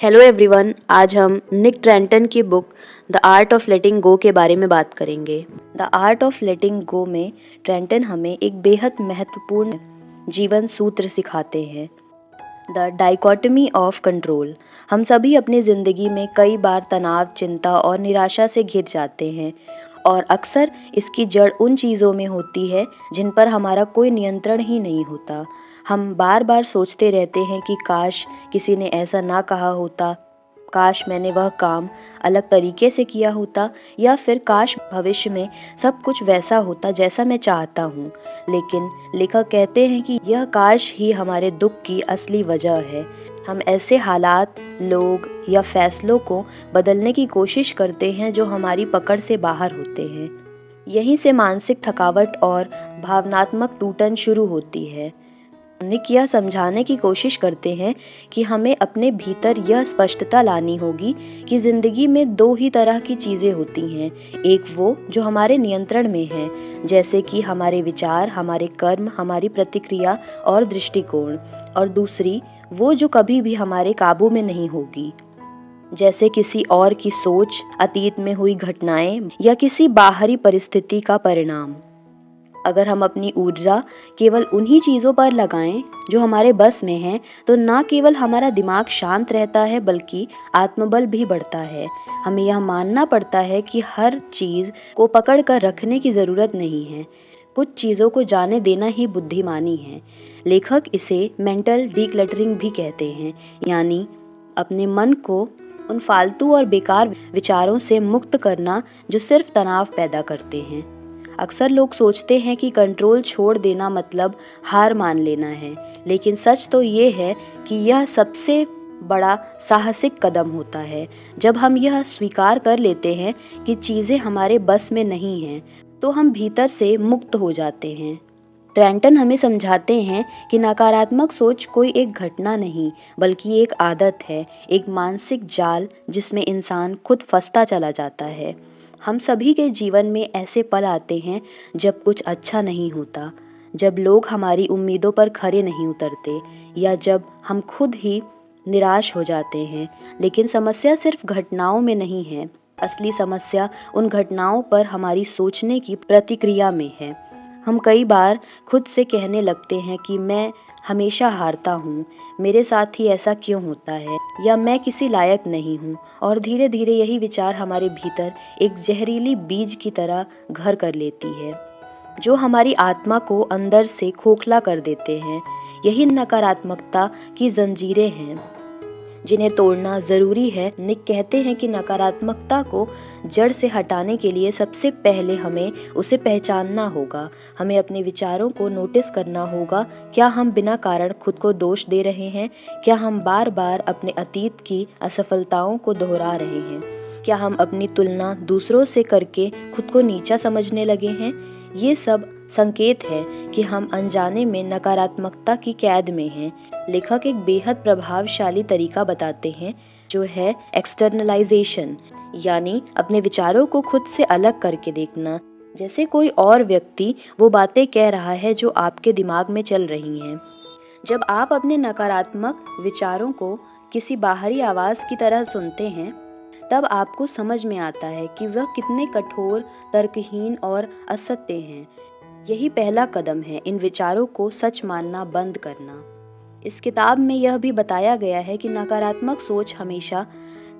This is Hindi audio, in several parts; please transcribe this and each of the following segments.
Hello everyone. आज हम निक ट्रेंटन की book the art of letting go के बारे में बात करेंगे। The art of letting go में ट्रेंटन हमें एक बेहद महत्वपूर्ण जीवन सूत्र सिखाते हैं, द डाइकोटमी ऑफ कंट्रोल। हम सभी अपनी ज़िंदगी में कई बार तनाव, चिंता और निराशा से घिर जाते हैं और अक्सर इसकी जड़ उन चीज़ों में होती है जिन पर हमारा कोई नियंत्रण ही नहीं होता। हम बार बार सोचते रहते हैं कि काश किसी ने ऐसा ना कहा होता, काश मैंने वह काम अलग तरीके से किया होता, या फिर काश भविष्य में सब कुछ वैसा होता जैसा मैं चाहता हूँ। लेकिन लेखक कहते हैं कि यह काश ही हमारे दुख की असली वजह है। हम ऐसे हालात, लोग या फैसलों को बदलने की कोशिश करते हैं जो हमारी पकड़ से बाहर होते हैं। यहीं से मानसिक थकावट और भावनात्मक टूटन शुरू होती है। निक यह समझाने की कोशिश करते हैं कि हमें अपने भीतर यह स्पष्टता लानी होगी कि ज़िंदगी में दो ही तरह की चीज़ें होती हैं। एक वो जो हमारे नियंत्रण में है, जैसे कि हमारे विचार, हमारे कर्म, हमारी प्रतिक्रिया और दृष्टिकोण, और दूसरी वो जो कभी भी हमारे काबू में नहीं होगी, जैसे किसी और की सोच, अतीत में हुई घटनाएं या किसी बाहरी परिस्थिति का परिणाम। अगर हम अपनी ऊर्जा केवल उन्हीं चीज़ों पर लगाएं जो हमारे बस में हैं, तो ना केवल हमारा दिमाग शांत रहता है बल्कि आत्मबल भी बढ़ता है। हमें यह मानना पड़ता है कि हर चीज़ को पकड़ कर रखने की ज़रूरत नहीं है। कुछ चीज़ों को जाने देना ही बुद्धिमानी है। लेखक इसे मेंटल डीक्लटरिंग भी कहते हैं, यानी अपने मन को उन फालतू और बेकार विचारों से मुक्त करना जो सिर्फ तनाव पैदा करते हैं। अक्सर लोग सोचते हैं कि कंट्रोल छोड़ देना मतलब हार मान लेना है, लेकिन सच तो ये है कि यह सबसे बड़ा साहसिक कदम होता है। जब हम यह स्वीकार कर लेते हैं कि चीज़ें हमारे बस में नहीं हैं, तो हम भीतर से मुक्त हो जाते हैं। ट्रेंटन हमें समझाते हैं कि नकारात्मक सोच कोई एक घटना नहीं, बल्कि एक आदत है, एक मानसिक जाल जिसमें इंसान खुद फंसता चला जाता है। हम सभी के जीवन में ऐसे पल आते हैं जब कुछ अच्छा नहीं होता, जब लोग हमारी उम्मीदों पर खरे नहीं उतरते, या जब हम खुद ही निराश हो जाते हैं। लेकिन समस्या सिर्फ घटनाओं में नहीं है। असली समस्या उन घटनाओं पर हमारी सोचने की प्रतिक्रिया में है। हम कई बार खुद से कहने लगते हैं कि मैं हमेशा हारता हूँ, मेरे साथ ही ऐसा क्यों होता है, या मैं किसी लायक नहीं हूँ। और धीरे धीरे यही विचार हमारे भीतर एक जहरीली बीज की तरह घर कर लेती है, जो हमारी आत्मा को अंदर से खोखला कर देते हैं। यही नकारात्मकता की जंजीरें हैं जिन्हें तोड़ना ज़रूरी है। निक कहते हैं कि नकारात्मकता को जड़ से हटाने के लिए सबसे पहले हमें उसे पहचानना होगा। हमें अपने विचारों को नोटिस करना होगा। क्या हम बिना कारण खुद को दोष दे रहे हैं? क्या हम बार बार अपने अतीत की असफलताओं को दोहरा रहे हैं? क्या हम अपनी तुलना दूसरों से करके खुद को नीचा समझने लगे हैं? ये सब संकेत है कि हम अनजाने में नकारात्मकता की कैद में हैं। लेखक एक बेहद प्रभावशाली तरीका बताते हैं, जो है एक्सटर्नलाइजेशन, यानी अपने विचारों को खुद से अलग करके देखना। जैसे कोई और व्यक्ति वो बातें कह रहा है जो आपके दिमाग में चल रही हैं। जब आप अपने नकारात्मक विचारों को किसी बाहरी आवाज़ की तरह सुनते हैं, तब आपको समझ में आता है कि वह कितने कठोर, तर्कहीन और असत्य हैं। यही पहला कदम है, इन विचारों को सच मानना बंद करना। इस किताब में यह भी बताया गया है कि नकारात्मक सोच हमेशा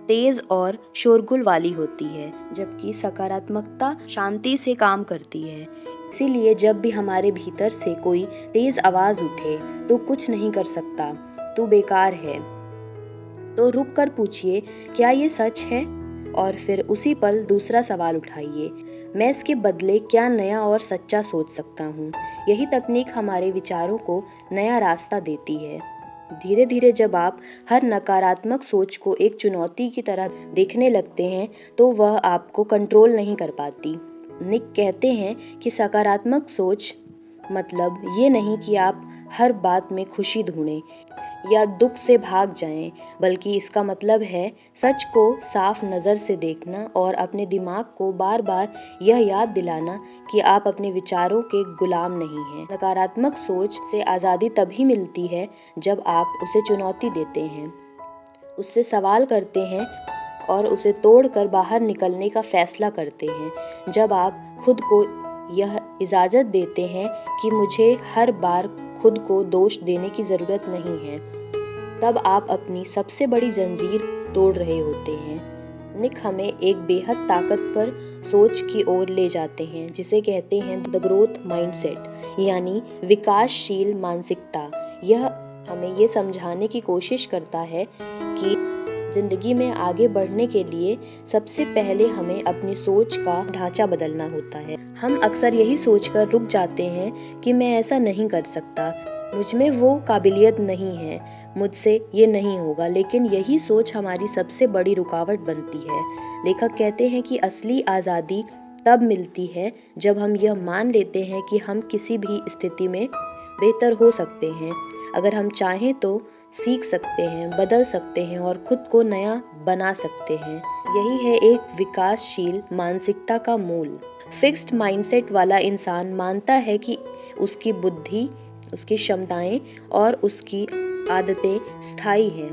तेज और शोरगुल वाली होती है, जबकि सकारात्मकता शांति से काम करती है। इसीलिए जब भी हमारे भीतर से कोई तेज आवाज उठे, तो कुछ नहीं कर सकता, तू बेकार है, तो रुक कर पूछिए, क्या ये सच है? और फिर उसी पल दूसरा सवाल उठाइए, मैं इसके बदले क्या नया और सच्चा सोच सकता हूँ। यही तकनीक हमारे विचारों को नया रास्ता देती है। धीरे धीरे जब आप हर नकारात्मक सोच को एक चुनौती की तरह देखने लगते हैं, तो वह आपको कंट्रोल नहीं कर पाती। निक कहते हैं कि सकारात्मक सोच मतलब ये नहीं कि आप हर बात में खुशी ढूंढें या दुख से भाग जाएं, बल्कि इसका मतलब है सच को साफ नज़र से देखना और अपने दिमाग को बार बार यह याद दिलाना कि आप अपने विचारों के गुलाम नहीं हैं। नकारात्मक सोच से आज़ादी तभी मिलती है जब आप उसे चुनौती देते हैं। उससे सवाल करते हैं और उसे तोड़कर बाहर निकलने का फैसला करते हैं। जब आप खुद को यह इजाज़त देते हैं कि मुझे हर बार खुद को दोष देने की ज़रूरत नहीं है, तब आप अपनी सबसे बड़ी जंजीर तोड़ रहे होते हैं। निक हमें एक बेहद ताकतवर सोच की ओर ले जाते हैं जिसे कहते हैं द ग्रोथ माइंडसेट, यानी विकासशील मानसिकता। यह हमें ये समझाने की कोशिश करता है कि जिंदगी में आगे बढ़ने के लिए सबसे पहले हमें अपनी सोच का ढांचा बदलना होता है। हम अक्सर यही सोचकर रुक जाते हैं कि मैं ऐसा नहीं कर सकता, मुझ में वो काबिलियत नहीं है, मुझसे ये नहीं होगा, लेकिन यही सोच हमारी सबसे बड़ी रुकावट बनती है। लेखक कहते हैं कि असली आज़ादी तब मिलती है जब हम यह मान लेते हैं कि हम किसी भी स्थिति में बेहतर हो सकते हैं। अगर हम चाहें तो सीख सकते हैं, बदल सकते हैं और खुद को नया बना सकते हैं। यही है एक विकासशील मानसिकता का मूल। फिक्स्ड माइंडसेट वाला इंसान मानता है कि उसकी बुद्धि, उसकी क्षमताएं और उसकी आदतें स्थायी हैं,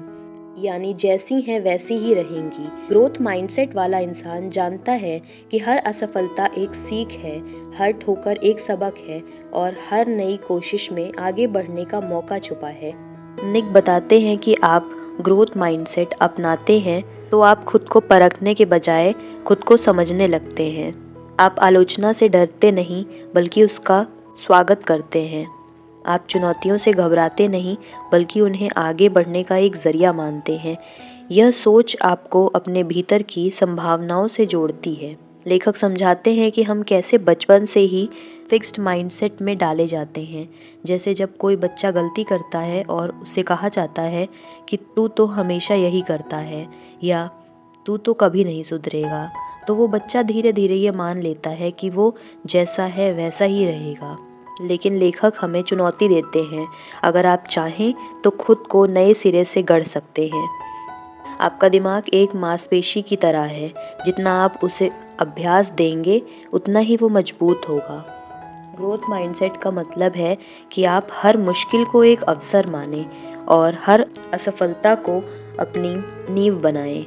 यानी जैसी हैं वैसी ही रहेंगी। ग्रोथ माइंडसेट वाला इंसान जानता है कि हर असफलता एक सीख है, हर ठोकर एक सबक है और हर नई कोशिश में आगे बढ़ने का मौका छुपा है। निक बताते हैं कि आप ग्रोथ माइंडसेट अपनाते हैं तो आप खुद को परखने के बजाय खुद को समझने लगते हैं। आप आलोचना से डरते नहीं बल्कि उसका स्वागत करते हैं। आप चुनौतियों से घबराते नहीं बल्कि उन्हें आगे बढ़ने का एक जरिया मानते हैं। यह सोच आपको अपने भीतर की संभावनाओं से जोड़ती है। लेखक समझाते हैं कि हम कैसे बचपन से ही फिक्स्ड माइंडसेट में डाले जाते हैं। जैसे जब कोई बच्चा गलती करता है और उसे कहा जाता है कि तू तो हमेशा यही करता है या तू तो कभी नहीं सुधरेगा, तो वो बच्चा धीरे धीरे ये मान लेता है कि वो जैसा है वैसा ही रहेगा। लेकिन लेखक हमें चुनौती देते हैं, अगर आप चाहें तो खुद को नए सिरे से गढ़ सकते हैं। आपका दिमाग एक मांसपेशी की तरह है, जितना आप उसे अभ्यास देंगे उतना ही वो मजबूत होगा। ग्रोथ माइंडसेट का मतलब है कि आप हर मुश्किल को एक अवसर मानें और हर असफलता को अपनी नींव बनाएं।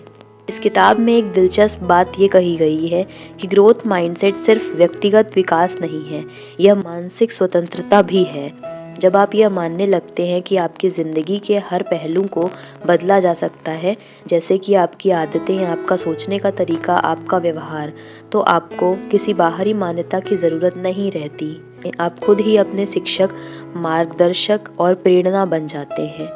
इस किताब में एक दिलचस्प बात ये कही गई है कि ग्रोथ माइंडसेट सिर्फ व्यक्तिगत विकास नहीं है, यह मानसिक स्वतंत्रता भी है। जब आप यह मानने लगते हैं कि आपकी ज़िंदगी के हर पहलू को बदला जा सकता है, जैसे कि आपकी आदतें, आपका सोचने का तरीका, आपका व्यवहार, तो आपको किसी बाहरी मान्यता की ज़रूरत नहीं रहती। आप खुद ही अपने शिक्षक, मार्गदर्शक और प्रेरणा बन जाते हैं।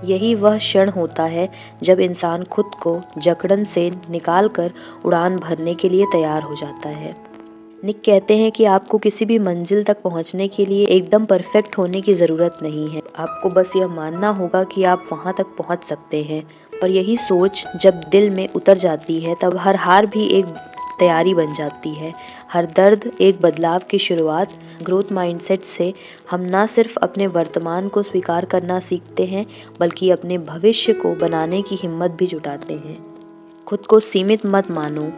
यही वह क्षण होता है जब इंसान खुद को जकड़न से निकालकर उड़ान भरने के लिए तैयार हो जाता है। निक कहते हैं कि आपको किसी भी मंजिल तक पहुंचने के लिए एकदम परफेक्ट होने की ज़रूरत नहीं है। आपको बस यह मानना होगा कि आप वहां तक पहुंच सकते हैं। और यही सोच जब दिल में उतर जाती है तब हर हार भी एक तैयारी बन जाती है, हर दर्द एक बदलाव की शुरुआत। ग्रोथ माइंडसेट से हम ना सिर्फ अपने वर्तमान को स्वीकार करना सीखते हैं बल्कि अपने भविष्य को बनाने की हिम्मत भी जुटाते हैं। खुद को सीमित मत मानो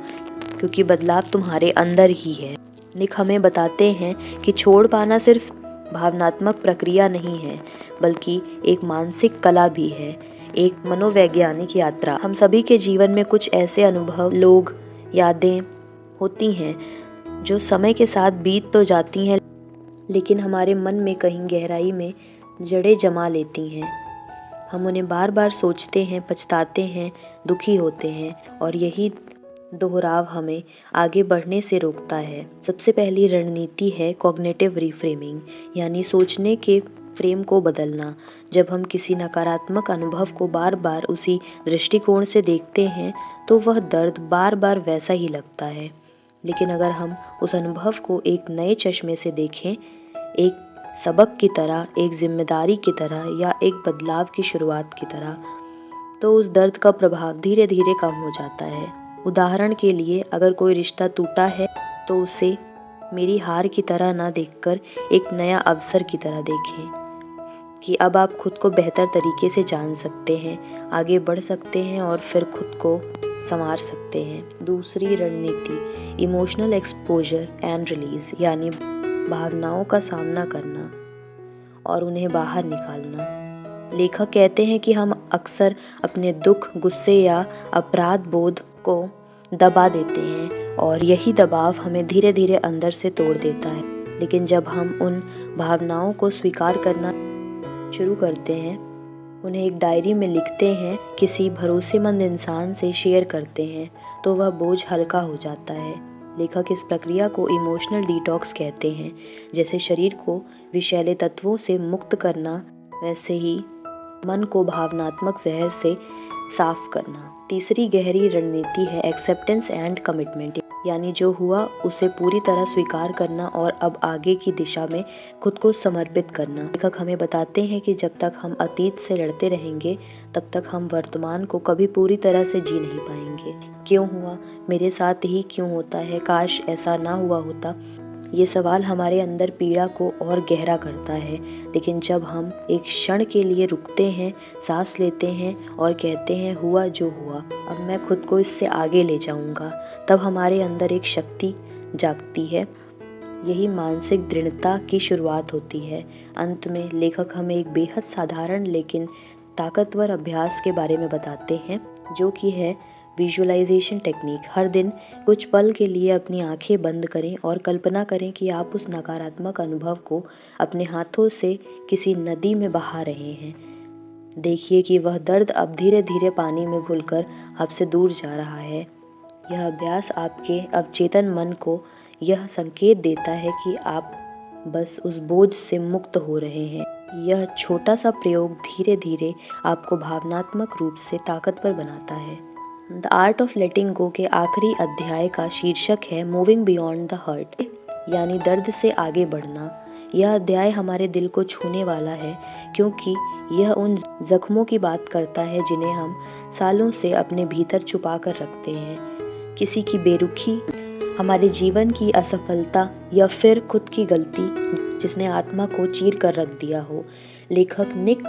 क्योंकि बदलाव तुम्हारे अंदर ही है। निक हमें बताते हैं कि छोड़ पाना सिर्फ भावनात्मक प्रक्रिया नहीं है बल्कि एक मानसिक कला भी है, एक मनोवैज्ञानिक यात्रा। हम सभी के जीवन में कुछ ऐसे अनुभव, लोग, यादें होती हैं जो समय के साथ बीत तो जाती हैं लेकिन हमारे मन में कहीं गहराई में जड़ें जमा लेती हैं। हम उन्हें बार बार सोचते हैं, पछताते हैं, दुखी होते हैं और यही दोहराव हमें आगे बढ़ने से रोकता है। सबसे पहली रणनीति है कॉग्निटिव रिफ्रेमिंग, यानी सोचने के फ्रेम को बदलना। जब हम किसी नकारात्मक अनुभव को बार बार उसी दृष्टिकोण से देखते हैं तो वह दर्द बार बार वैसा ही लगता है। लेकिन अगर हम उस अनुभव को एक नए चश्मे से देखें, एक सबक की तरह, एक जिम्मेदारी की तरह या एक बदलाव की शुरुआत की तरह, तो उस दर्द का प्रभाव धीरे धीरे कम हो जाता है। उदाहरण के लिए, अगर कोई रिश्ता टूटा है तो उसे मेरी हार की तरह ना देखकर एक नया अवसर की तरह देखें कि अब आप खुद को बेहतर तरीके से जान सकते हैं, आगे बढ़ सकते हैं और फिर खुद को संवार सकते हैं। दूसरी रणनीति इमोशनल एक्सपोजर एंड रिलीज, यानी भावनाओं का सामना करना और उन्हें बाहर निकालना। लेखक कहते हैं कि हम अक्सर अपने दुख, गुस्से या अपराध बोध को दबा देते हैं और यही दबाव हमें धीरे धीरे अंदर से तोड़ देता है। लेकिन जब हम उन भावनाओं को स्वीकार करना शुरू करते हैं, उन्हें एक डायरी में लिखते हैं, किसी भरोसेमंद इंसान से शेयर करते हैं, तो वह बोझ हल्का हो जाता है। लेखक इस प्रक्रिया को इमोशनल डिटॉक्स कहते हैं। जैसे शरीर को विषैले तत्वों से मुक्त करना, वैसे ही मन को भावनात्मक जहर से साफ करना। तीसरी गहरी रणनीति है एक्सेप्टेंस एंड कमिटमेंट, यानी जो हुआ उसे पूरी तरह स्वीकार करना और अब आगे की दिशा में खुद को समर्पित करना। लेखक हमें बताते हैं कि जब तक हम अतीत से लड़ते रहेंगे, तब तक हम वर्तमान को कभी पूरी तरह से जी नहीं पाएंगे। क्यों हुआ, मेरे साथ ही क्यों होता है, काश ऐसा ना हुआ होता, ये सवाल हमारे अंदर पीड़ा को और गहरा करता है। लेकिन जब हम एक क्षण के लिए रुकते हैं, सांस लेते हैं और कहते हैं हुआ जो हुआ, अब मैं खुद को इससे आगे ले जाऊंगा, तब हमारे अंदर एक शक्ति जागती है। यही मानसिक दृढ़ता की शुरुआत होती है। अंत में लेखक हमें एक बेहद साधारण लेकिन ताकतवर अभ्यास के बारे में बताते हैं, जो कि है विजुअलाइजेशन टेक्निक। हर दिन कुछ पल के लिए अपनी आंखें बंद करें और कल्पना करें कि आप उस नकारात्मक अनुभव को अपने हाथों से किसी नदी में बहा रहे हैं। देखिए कि वह दर्द अब धीरे धीरे पानी में घुलकर आपसे दूर जा रहा है। यह अभ्यास आपके अवचेतन मन को यह संकेत देता है कि आप बस उस बोझ से मुक्त हो रहे हैं। यह छोटा सा प्रयोग धीरे धीरे आपको भावनात्मक रूप से ताकतवर बनाता है। The art of letting go के आखिरी अध्याय का शीर्षक है मूविंग बियॉन्ड द हर्ट, यानी दर्द से आगे बढ़ना। यह अध्याय हमारे दिल को छूने वाला है, क्योंकि यह उन जख्मों की बात करता है जिन्हें हम सालों से अपने भीतर छुपा कर रखते हैं। किसी की बेरुखी, हमारे जीवन की असफलता या फिर खुद की गलती जिसने आत्मा को चीर कर रख दिया हो। लेखक निक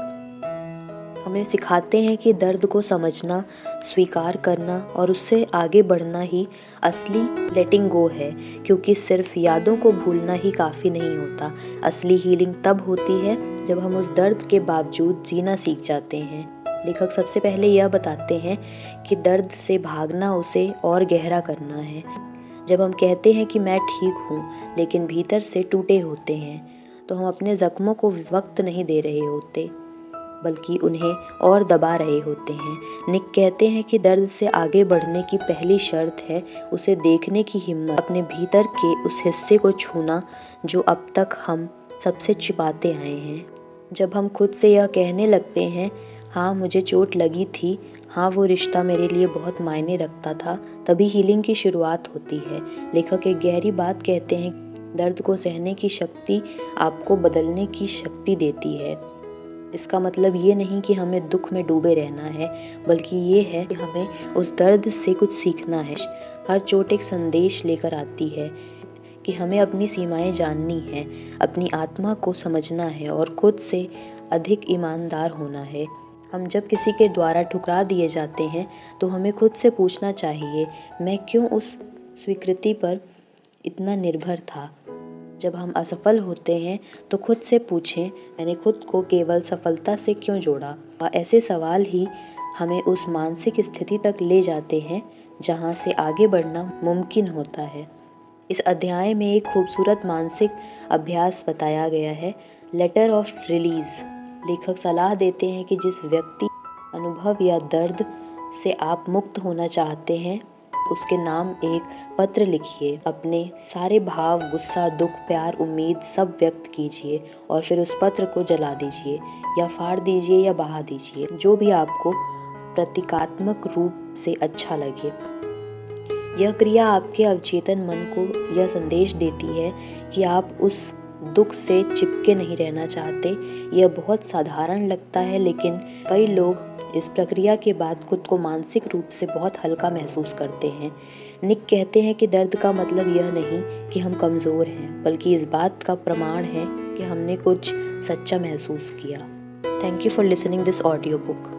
हमें सिखाते हैं कि दर्द को समझना, स्वीकार करना और उससे आगे बढ़ना ही असली लेटिंग गो है, क्योंकि सिर्फ यादों को भूलना ही काफ़ी नहीं होता। असली हीलिंग तब होती है जब हम उस दर्द के बावजूद जीना सीख जाते हैं। लेखक सबसे पहले यह बताते हैं कि दर्द से भागना उसे और गहरा करना है। जब हम कहते हैं कि मैं ठीक हूँ, लेकिन भीतर से टूटे होते हैं, तो हम अपने जख्मों को वक्त नहीं दे रहे होते, बल्कि उन्हें और दबा रहे होते हैं। निक कहते हैं कि दर्द से आगे बढ़ने की पहली शर्त है उसे देखने की हिम्मत, अपने भीतर के उस हिस्से को छूना जो अब तक हम सबसे छिपाते आए हैं। जब हम खुद से यह कहने लगते हैं, हाँ मुझे चोट लगी थी, हाँ वो रिश्ता मेरे लिए बहुत मायने रखता था, तभी हीलिंग की शुरुआत होती है। लेखक एक गहरी बात कहते हैं, दर्द को सहने की शक्ति आपको बदलने की शक्ति देती है। इसका मतलब ये नहीं कि हमें दुख में डूबे रहना है, बल्कि ये है कि हमें उस दर्द से कुछ सीखना है। हर चोट एक संदेश लेकर आती है कि हमें अपनी सीमाएं जाननी है, अपनी आत्मा को समझना है और खुद से अधिक ईमानदार होना है। हम जब किसी के द्वारा ठुकरा दिए जाते हैं, तो हमें खुद से पूछना चाहिए, मैं क्यों उस स्वीकृति पर इतना निर्भर था। जब हम असफल होते हैं, तो खुद से पूछें, मैंने खुद को केवल सफलता से क्यों जोड़ा। ऐसे सवाल ही हमें उस मानसिक स्थिति तक ले जाते हैं जहां से आगे बढ़ना मुमकिन होता है। इस अध्याय में एक खूबसूरत मानसिक अभ्यास बताया गया है, लेटर ऑफ रिलीज। लेखक सलाह देते हैं कि जिस व्यक्ति, अनुभव या दर्द से आप मुक्त होना चाहते हैं, उसके नाम एक पत्र लिखिए। अपने सारे भाव, गुस्सा, दुख, प्यार, उम्मीद सब व्यक्त कीजिए और फिर उस पत्र को जला दीजिए या फाड़ दीजिए या बहा दीजिए, जो भी आपको प्रतीकात्मक रूप से अच्छा लगे। यह क्रिया आपके अवचेतन मन को यह संदेश देती है कि आप उस दुख से चिपके नहीं रहना चाहते। यह बहुत साधारण लगता है, लेकिन कई लोग इस प्रक्रिया के बाद खुद को मानसिक रूप से बहुत हल्का महसूस करते हैं। निक कहते हैं कि दर्द का मतलब यह नहीं कि हम कमज़ोर हैं, बल्कि इस बात का प्रमाण है कि हमने कुछ सच्चा महसूस किया। Thank you for listening this audio book.